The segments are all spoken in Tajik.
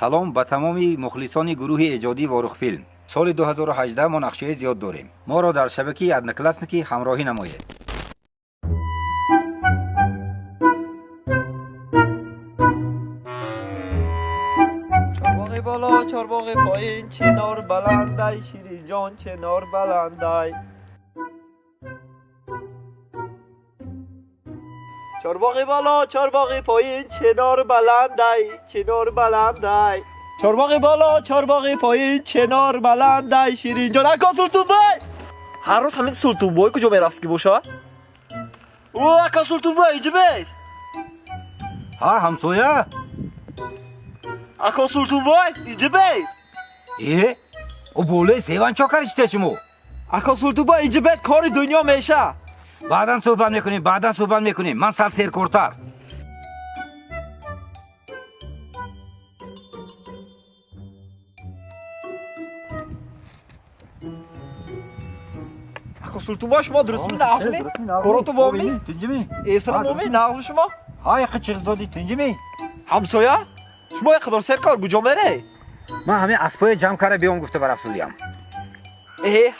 салом ба тамоми мухлисони гурӯҳи эҷодии Ворухфилм. соли 2018 мо нақшаҳои зиёд дорем. моро дар шабакаи одноклассники ҳамроҳӣ намоед. چارباغ بالا چارباغ پایین چنار بلندای شیرین جان چنار بلندای چارباغ بالا چارباغ پایین چنار بلندای چنار بلندای چارباغ بالا چارباغ پایین چنار بلندای شیرین جان اکا سلطون بای هر روز همین سلطون بای کجا میرفت که باشه او اکا سلطون بای اینجا بید ها ҳамсоя اکا سلطون بای اینجا بید او болои севанчо каришта шумо اکا سلطون بای اینجا بید کار دنیا میشه баъдан суҳбат мекунем ман сар серкортар اکا سلطون بای شما درست نغزمی کاراتو وامی тинҷимӣ اسلام نغز شما ҳай қи чиғзодӣ тинҷимӣ همسایه شما یک قدر سرکار کجا میره ман ҳамин аспои ҷамъ кара биём гуфта барафзудиам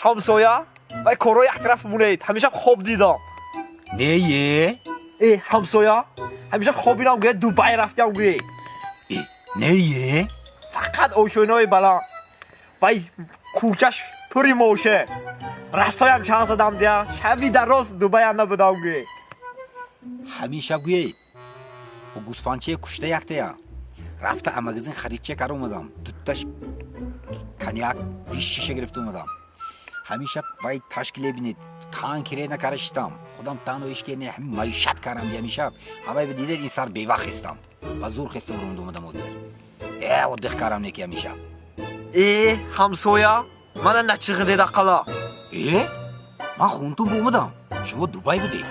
همسایه و کارو یک طرف مونید همیشه خواب دیدم нее همسایه همیشه خوابیدم که دبی رفتم که нее فقط اوشونای بلند وای کوچش پری موشه رستایم چند زدم دیا شبی در راست دبی هم نبودم که ҳамин шаб гӯяй бо гӯсфандчие кушта яктая рафта а магазин харидче кара омадам дуташ коньяк 20 шиша гирифта омадам ҳамин шаб вай ташкиле бинед танкире накара шитам худам танҳоишке не ҳамин маишат карам ҳамин шаб ҳавай бидидед ин сар бевақт хестам ва зур хестам румд омадам одер отдих карам неки ҳамин шаб همسایه من نچیغ دیده قلا ман хунтун бо омадам шумо дубай будед